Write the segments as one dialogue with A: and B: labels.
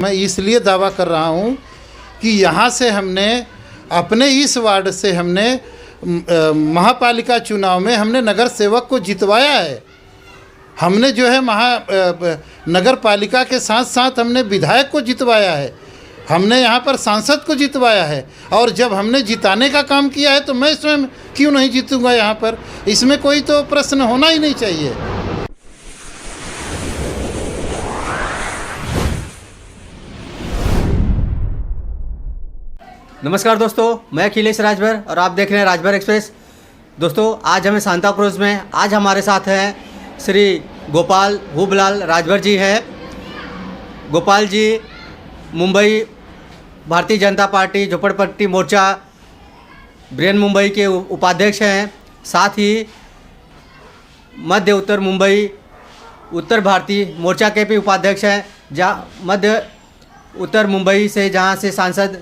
A: मैं इसलिए दावा कर रहा हूं कि यहाँ से हमने अपने इस वार्ड से हमने महापालिका चुनाव में हमने नगर सेवक को जितवाया है। हमने जो है नगर पालिका के साथ साथ हमने विधायक को जितवाया है, हमने यहाँ पर सांसद को जितवाया है। और जब हमने जिताने का काम किया है तो मैं स्वयं क्यों नहीं जीतूंगा यहाँ पर? इसमें कोई तो प्रश्न होना ही नहीं चाहिए।
B: नमस्कार दोस्तों, मैं अखिलेश राजभर और आप देख रहे हैं राजभर एक्सप्रेस। दोस्तों, आज हमें सांता क्रूज में आज हमारे साथ हैं श्री गोपाल हुबलाल राजभर जी हैं। गोपाल जी मुंबई भारतीय जनता पार्टी झोपड़पट्टी मोर्चा ब्रेन मुंबई के उपाध्यक्ष हैं। साथ ही मध्य उत्तर मुंबई उत्तर भारतीय मोर्चा के भी उपाध्यक्ष हैं, जहाँ मध्य उत्तर मुंबई से जहाँ से सांसद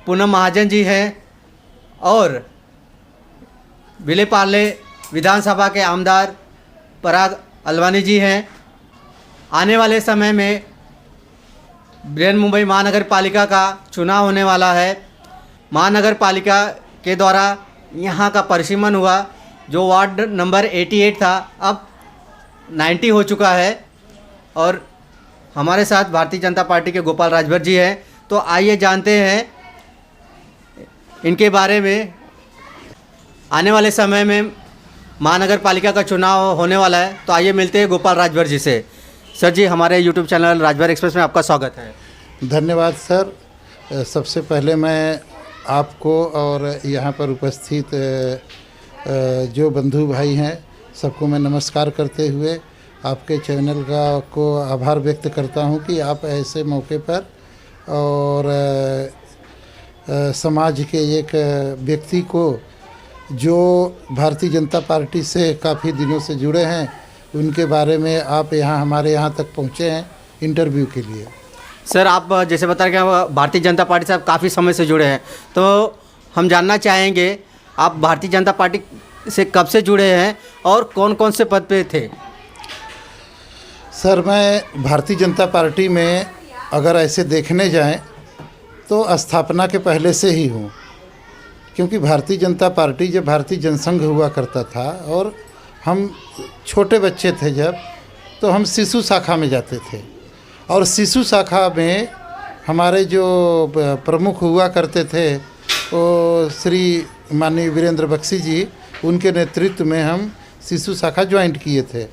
B: पूनम महाजन जी हैं और विलेपार्ले विधानसभा के आमदार पराग अलवानी जी हैं। आने वाले समय में ब्रेन मुंबई महानगर पालिका का चुनाव होने वाला है। महानगर पालिका के द्वारा यहाँ का परिसीमन हुआ, जो वार्ड नंबर 88 था अब 90 हो चुका है। और हमारे साथ भारतीय जनता पार्टी के गोपाल राजभर जी हैं। तो आइए जानते हैं इनके बारे में। आने वाले समय में महानगर पालिका का चुनाव होने वाला है, तो आइए मिलते हैं गोपाल राजभर जी से। सर जी, हमारे यूट्यूब चैनल राजभर एक्सप्रेस में आपका स्वागत है।
A: धन्यवाद सर। सबसे पहले मैं आपको और यहाँ पर उपस्थित जो बंधु भाई हैं सबको मैं नमस्कार करते हुए आपके चैनल को आभार व्यक्त करता हूँ कि आप ऐसे मौके पर और समाज के एक व्यक्ति को जो भारतीय जनता पार्टी से काफ़ी दिनों से जुड़े हैं उनके बारे में आप हमारे यहाँ तक पहुँचे हैं इंटरव्यू के लिए।
B: सर, आप जैसे बता रहे कि भारतीय जनता पार्टी से आप काफ़ी समय से जुड़े हैं, तो हम जानना चाहेंगे आप भारतीय जनता पार्टी से कब से जुड़े हैं और कौन कौन से पद पे थे?
A: सर, मैं भारतीय जनता पार्टी में अगर ऐसे देखने जाएं तो स्थापना के पहले से ही हूँ, क्योंकि भारतीय जनता पार्टी जब भारतीय जनसंघ हुआ करता था और हम छोटे बच्चे थे जब, तो हम शिशु शाखा में जाते थे। और शिशु शाखा में हमारे जो प्रमुख हुआ करते थे वो श्री माननीय वीरेंद्र बख्शी जी, उनके नेतृत्व में हम शिशु शाखा ज्वाइंट किए थे।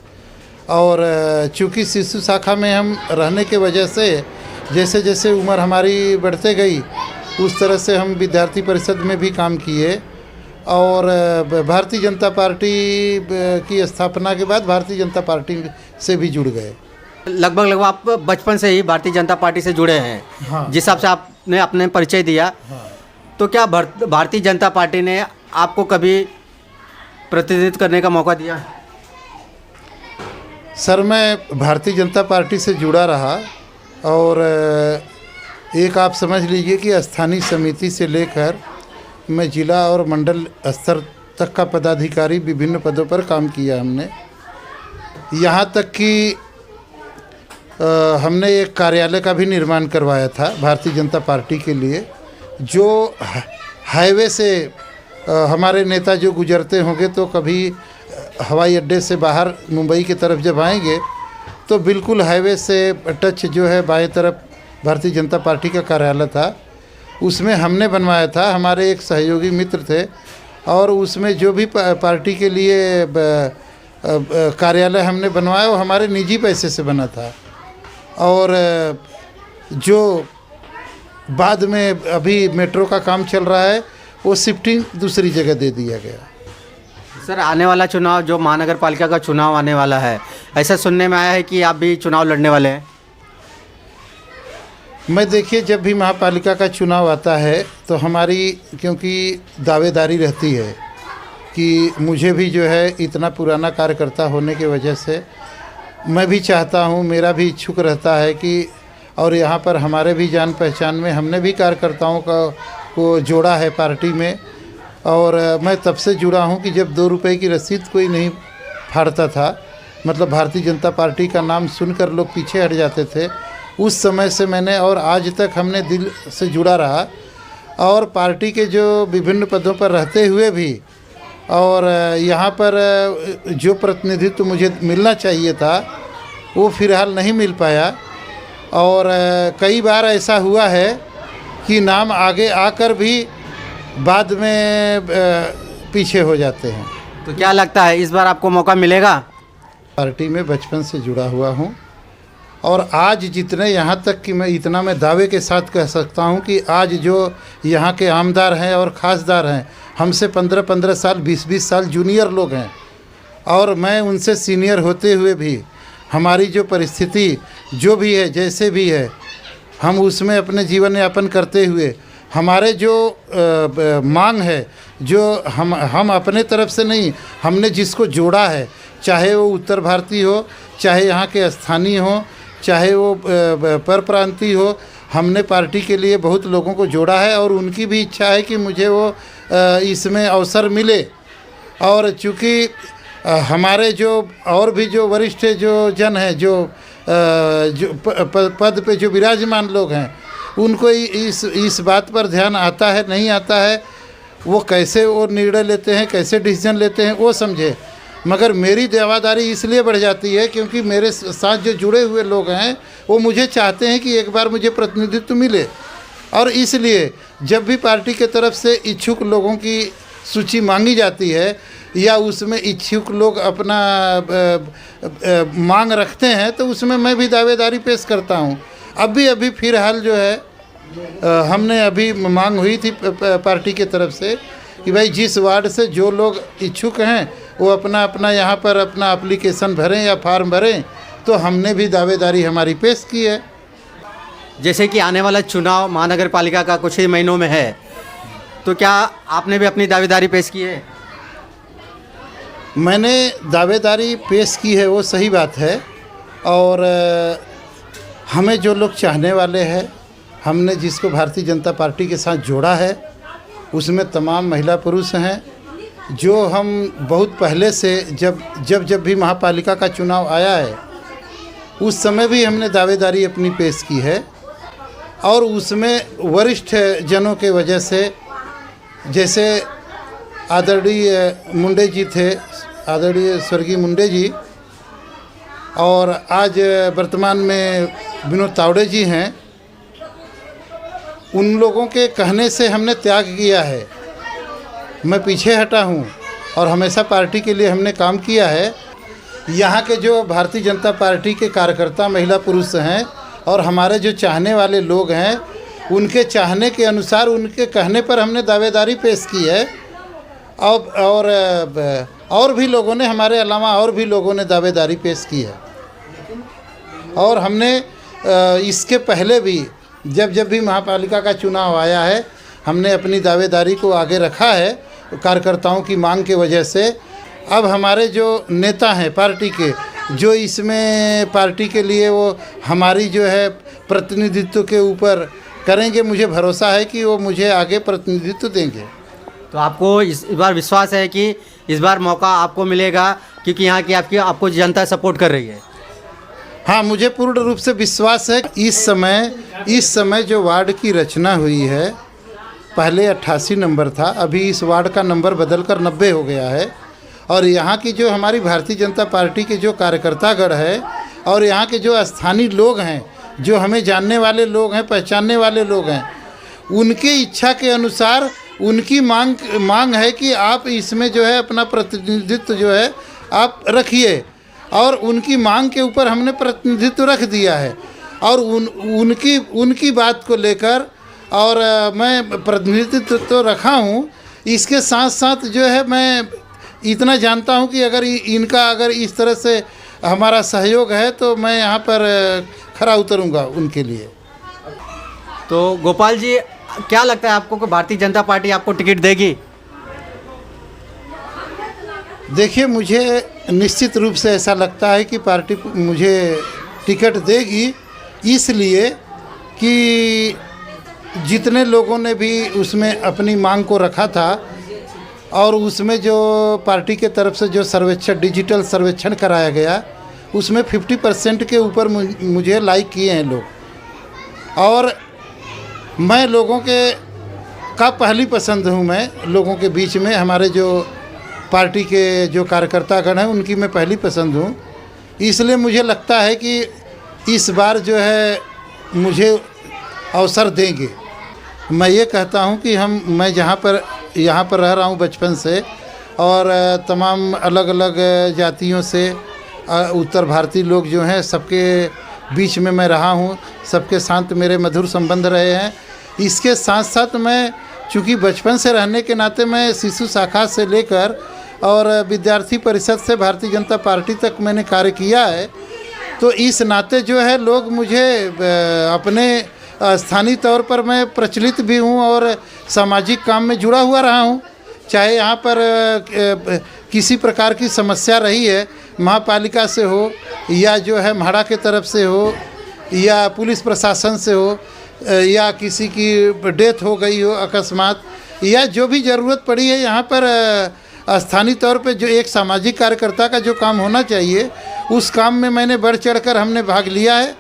A: और चूँकि शिशु शाखा में हम रहने के वजह से जैसे जैसे उम्र हमारी बढ़ते गई उस तरह से हम विद्यार्थी परिषद में भी काम किए और भारतीय जनता पार्टी की स्थापना के बाद भारतीय जनता पार्टी से भी जुड़ गए।
B: लगभग आप बचपन से ही भारतीय जनता पार्टी से जुड़े हैं।
A: हाँ।
B: जिस हिसाब से आपने अपने परिचय दिया।
A: हाँ।
B: तो क्या भारतीय जनता पार्टी ने आपको कभी प्रतिनिधित्व करने का मौका दिया?
A: सर, मैं भारतीय जनता पार्टी से जुड़ा रहा और एक आप समझ लीजिए कि स्थानीय समिति से लेकर मैं जिला और मंडल स्तर तक का पदाधिकारी विभिन्न पदों पर काम किया हमने। यहाँ तक कि हमने एक कार्यालय का भी निर्माण करवाया था भारतीय जनता पार्टी के लिए, जो हाईवे से हमारे नेता जो गुजरते होंगे तो कभी हवाई अड्डे से बाहर मुंबई की तरफ जब आएंगे तो बिल्कुल हाईवे से टच जो है बाएं तरफ भारतीय जनता पार्टी का कार्यालय था, उसमें हमने बनवाया था। हमारे एक सहयोगी मित्र थे और उसमें जो भी पार्टी के लिए कार्यालय हमने बनवाया वो हमारे निजी पैसे से बना था। और जो बाद में अभी मेट्रो का काम चल रहा है वो शिफ्टिंग दूसरी जगह दे दिया गया।
B: सर, आने वाला चुनाव जो महानगर पालिका का चुनाव आने वाला है, ऐसा सुनने में आया है कि आप भी चुनाव लड़ने वाले हैं।
A: मैं देखिए, जब भी महापालिका का चुनाव आता है तो हमारी क्योंकि दावेदारी रहती है कि मुझे भी जो है इतना पुराना कार्यकर्ता होने की वजह से मैं भी चाहता हूँ, मेरा भी इच्छुक रहता है कि और यहाँ पर हमारे भी जान पहचान में हमने भी कार्यकर्ताओं को जोड़ा है पार्टी में। और मैं तब से जुड़ा हूँ कि जब 2 रुपये की रसीद कोई नहीं फाड़ता था, मतलब भारतीय जनता पार्टी का नाम सुनकर लोग पीछे हट जाते थे, उस समय से मैंने और आज तक हमने दिल से जुड़ा रहा, और पार्टी के जो विभिन्न पदों पर रहते हुए भी और यहाँ पर जो प्रतिनिधित्व मुझे मिलना चाहिए था वो फ़िलहाल नहीं मिल पाया। और कई बार ऐसा हुआ है कि नाम आगे आकर भी बाद में पीछे हो जाते हैं।
B: तो क्या लगता है इस बार आपको मौका मिलेगा?
A: पार्टी में बचपन से जुड़ा हुआ हूँ, और आज जितने यहाँ तक कि मैं दावे के साथ कह सकता हूँ कि आज जो यहाँ के आमदार हैं और खासदार हैं, हमसे 15-15 साल 20-20 साल जूनियर लोग हैं, और मैं उनसे सीनियर होते हुए भी हमारी जो परिस्थिति जो भी है जैसे भी है, हम उसमें अपने जीवन यापन करते हुए हमारे जो मांग है, जो हम अपने तरफ से नहीं, हमने जिसको जोड़ा है, चाहे वो उत्तर भारतीय हो, चाहे यहाँ के स्थानीय हो, चाहे वो परप्रांतीय हो, हमने पार्टी के लिए बहुत लोगों को जोड़ा है, और उनकी भी इच्छा है कि मुझे वो इसमें अवसर मिले। और चूँकि हमारे जो और भी जो वरिष्ठ जो जन हैं, जो पद पे जो विराजमान लोग हैं, उनको इस बात पर ध्यान आता है नहीं आता है, वो कैसे वो निर्णय लेते हैं, कैसे डिसीजन लेते हैं वो समझे। मगर मेरी दावेदारी इसलिए बढ़ जाती है क्योंकि मेरे साथ जो जुड़े हुए लोग हैं वो मुझे चाहते हैं कि एक बार मुझे प्रतिनिधित्व मिले, और इसलिए जब भी पार्टी के तरफ से इच्छुक लोगों की सूची मांगी जाती है या उसमें इच्छुक लोग अपना मांग रखते हैं, तो उसमें मैं भी दावेदारी पेश करता हूं। अभी फिलहाल जो है हमने अभी मांग हुई थी पार्टी के तरफ से कि भाई जिस वार्ड से जो लोग इच्छुक हैं वो अपना यहाँ पर अपना एप्लीकेशन भरें या फॉर्म भरें, तो हमने भी दावेदारी हमारी पेश की है।
B: जैसे कि आने वाला चुनाव महानगर पालिका का कुछ ही महीनों में है, तो क्या आपने भी अपनी दावेदारी पेश की है?
A: मैंने दावेदारी पेश की है, वो सही बात है, और हमें जो लोग चाहने वाले हैं, हमने जिसको भारतीय जनता पार्टी के साथ जोड़ा है, उसमें तमाम महिला पुरुष हैं, जो हम बहुत पहले से जब भी महापालिका का चुनाव आया है उस समय भी हमने दावेदारी अपनी पेश की है, और उसमें वरिष्ठ जनों के वजह से, जैसे आदरणीय मुंडे जी थे, आदरणीय स्वर्गीय मुंडे जी, और आज वर्तमान में विनोद तावड़े जी हैं, उन लोगों के कहने से हमने त्याग किया है। मैं पीछे हटा हूं और हमेशा पार्टी के लिए हमने काम किया है। यहाँ के जो भारतीय जनता पार्टी के कार्यकर्ता महिला पुरुष हैं और हमारे जो चाहने वाले लोग हैं, उनके चाहने के अनुसार उनके कहने पर हमने दावेदारी पेश की है। और भी लोगों ने, हमारे अलावा और भी लोगों ने दावेदारी पेश की है। और हमने इसके पहले भी जब भी महापालिका का चुनाव आया है, हमने अपनी दावेदारी को आगे रखा है कार्यकर्ताओं की मांग के वजह से। अब हमारे जो नेता हैं पार्टी के, जो इसमें पार्टी के लिए वो हमारी जो है प्रतिनिधित्व के ऊपर करेंगे, मुझे भरोसा है कि वो मुझे आगे प्रतिनिधित्व देंगे।
B: तो आपको इस बार विश्वास है कि इस बार मौका आपको मिलेगा, क्योंकि यहाँ की आपको जनता सपोर्ट कर रही है?
A: हाँ, मुझे पूर्ण रूप से विश्वास है। इस समय जो वार्ड की रचना हुई है, पहले 88 नंबर था, अभी इस वार्ड का नंबर बदलकर 90 हो गया है। और यहाँ की जो हमारी भारतीय जनता पार्टी के जो कार्यकर्तागण है और यहाँ के जो स्थानीय लोग हैं, जो हमें जानने वाले लोग हैं, पहचानने वाले लोग हैं, उनके इच्छा के अनुसार उनकी मांग है कि आप इसमें जो है अपना प्रतिनिधित्व जो है आप रखिए, और उनकी मांग के ऊपर हमने प्रतिनिधित्व रख दिया है। और उनकी बात को लेकर और मैं प्रतिनिधित्व तो रखा हूँ, इसके साथ साथ जो है मैं इतना जानता हूँ कि अगर इस तरह से हमारा सहयोग है तो मैं यहाँ पर खरा उतरूँगा उनके लिए।
B: तो गोपाल जी, क्या लगता है आपको कि भारतीय जनता पार्टी आपको टिकट देगी?
A: देखिए, मुझे निश्चित रूप से ऐसा लगता है कि पार्टी मुझे टिकट देगी, इसलिए कि जितने लोगों ने भी उसमें अपनी मांग को रखा था और उसमें जो पार्टी के तरफ से जो सर्वेक्षण, डिजिटल सर्वेक्षण कराया गया, उसमें 50% के ऊपर मुझे लाइक किए हैं लोग। और मैं लोगों के का पहली पसंद हूँ। मैं लोगों के बीच में हमारे जो पार्टी के जो कार्यकर्तागण हैं उनकी मैं पहली पसंद हूँ। इसलिए मुझे लगता है कि इस बार जो है मुझे अवसर देंगे। मैं ये कहता हूँ कि मैं यहाँ पर रह रहा हूँ बचपन से, और तमाम अलग अलग जातियों से उत्तर भारतीय लोग जो हैं सबके बीच में मैं रहा हूँ, सबके साथ मेरे मधुर संबंध रहे हैं। इसके साथ साथ मैं चूँकि बचपन से रहने के नाते मैं शिशु शाखा से लेकर और विद्यार्थी परिषद से भारतीय जनता पार्टी तक मैंने कार्य किया है, तो इस नाते जो है लोग मुझे अपने स्थानीय तौर पर मैं प्रचलित भी हूँ और सामाजिक काम में जुड़ा हुआ रहा हूँ। चाहे यहाँ पर किसी प्रकार की समस्या रही है, महापालिका से हो या जो है म्हाडा के तरफ से हो या पुलिस प्रशासन से हो या किसी की डेथ हो गई हो अकस्मात, या जो भी ज़रूरत पड़ी है यहाँ पर स्थानीय तौर पे जो एक सामाजिक कार्यकर्ता का जो काम होना चाहिए उस काम में मैंने बढ़ चढ़कर हमने भाग लिया है,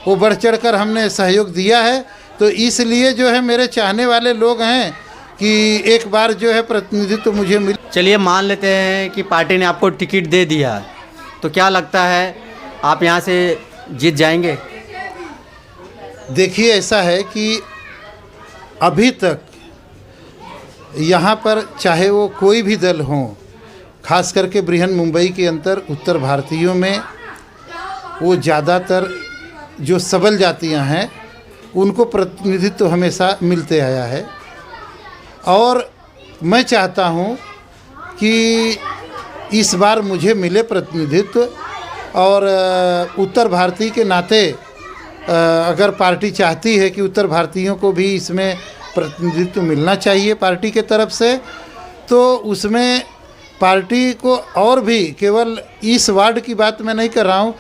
A: वो बढ़ चढ़कर हमने सहयोग दिया है। तो इसलिए जो है मेरे चाहने वाले लोग हैं कि एक बार जो है प्रतिनिधित्व तो मुझे मिल।
B: चलिए मान लेते हैं कि पार्टी ने आपको टिकट दे दिया, तो क्या लगता है आप यहाँ से जीत जाएंगे?
A: देखिए, ऐसा है कि अभी तक यहाँ पर चाहे वो कोई भी दल हो, खास करके बृहन मुंबई के अंदर उत्तर भारतीयों में वो ज़्यादातर जो सबल जातियाँ हैं उनको प्रतिनिधित्व हमेशा मिलते आया है। और मैं चाहता हूँ कि इस बार मुझे मिले प्रतिनिधित्व, और उत्तर भारतीय के नाते अगर पार्टी चाहती है कि उत्तर भारतीयों को भी इसमें प्रतिनिधित्व मिलना चाहिए पार्टी के तरफ से, तो उसमें पार्टी को और भी, केवल इस वार्ड की बात मैं नहीं कर रहा हूँ,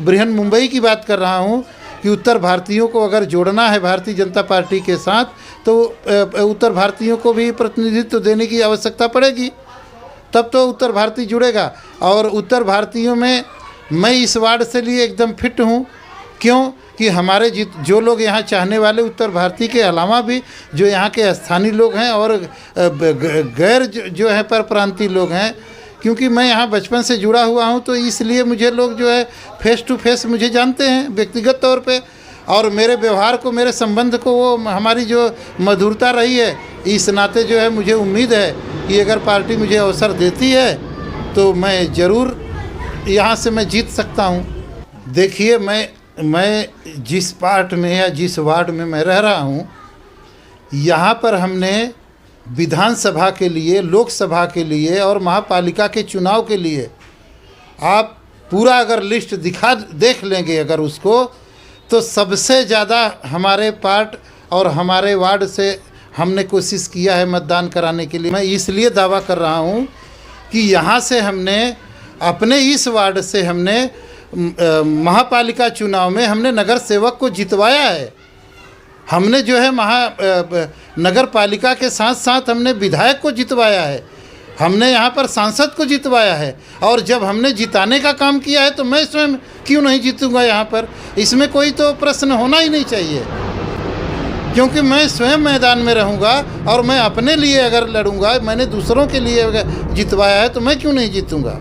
A: बृहन मुंबई की बात कर रहा हूँ कि उत्तर भारतीयों को अगर जोड़ना है भारतीय जनता पार्टी के साथ तो उत्तर भारतीयों को भी प्रतिनिधित्व देने की आवश्यकता पड़ेगी, तब तो उत्तर भारतीय जुड़ेगा। और उत्तर भारतीयों में मैं इस वार्ड से लिए एकदम फिट हूँ। क्यों कि हमारे जो लोग यहाँ चाहने वाले उत्तर भारतीय के अलावा भी जो यहाँ के स्थानीय लोग हैं और गैर जो है पर प्रांतीय लोग हैं, क्योंकि मैं यहाँ बचपन से जुड़ा हुआ हूँ, तो इसलिए मुझे लोग जो है फेस टू फेस मुझे जानते हैं व्यक्तिगत तौर पे, और मेरे व्यवहार को, मेरे संबंध को, वो हमारी जो मधुरता रही है, इस नाते जो है मुझे उम्मीद है कि अगर पार्टी मुझे अवसर देती है तो मैं ज़रूर यहाँ से मैं जीत सकता हूँ। देखिए, मैं जिस पार्ट में या जिस वार्ड में मैं रह रहा हूँ, यहाँ पर हमने विधानसभा के लिए, लोकसभा के लिए और महापालिका के चुनाव के लिए आप पूरा अगर लिस्ट देख लेंगे अगर उसको, तो सबसे ज़्यादा हमारे पार्ट और हमारे वार्ड से हमने कोशिश किया है मतदान कराने के लिए। मैं इसलिए दावा कर रहा हूँ कि यहाँ से हमने अपने इस वार्ड से हमने महापालिका चुनाव में हमने नगर सेवक को जितवाया है। हमने जो है नगर पालिका के साथ साथ हमने विधायक को जितवाया है, हमने यहाँ पर सांसद को जितवाया है, और जब हमने जिताने का काम किया है तो मैं स्वयं क्यों नहीं जीतूंगा यहाँ पर? इसमें कोई तो प्रश्न होना ही नहीं चाहिए, क्योंकि मैं स्वयं मैदान में रहूँगा और मैं अपने लिए अगर लड़ूंगा, मैंने दूसरों के लिए अगर जितवाया है तो मैं क्यों नहीं जीतूँगा।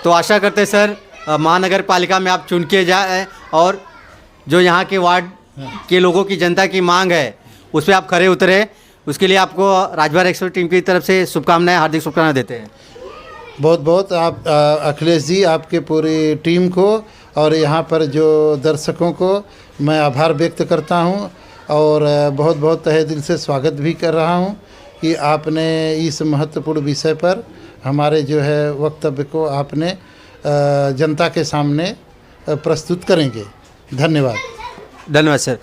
B: तो आशा करते सर महानगर पालिका में आप चुन के जाए और जो यहाँ के वार्ड के लोगों की, जनता की मांग है उस पर आप खरे उतरे। उसके लिए आपको राजभर एक्सप्रेस टीम की तरफ से शुभकामनाएं, हार्दिक शुभकामनाएं देते हैं।
A: बहुत बहुत आप अखिलेश जी, आपके पूरी टीम को और यहाँ पर जो दर्शकों को मैं आभार व्यक्त करता हूँ, और बहुत बहुत तहे दिल से स्वागत भी कर रहा हूँ कि आपने इस महत्वपूर्ण विषय पर हमारे जो है वक्तव्य को आपने जनता के सामने प्रस्तुत करेंगे। धन्यवाद।
B: धन्यवाद सर।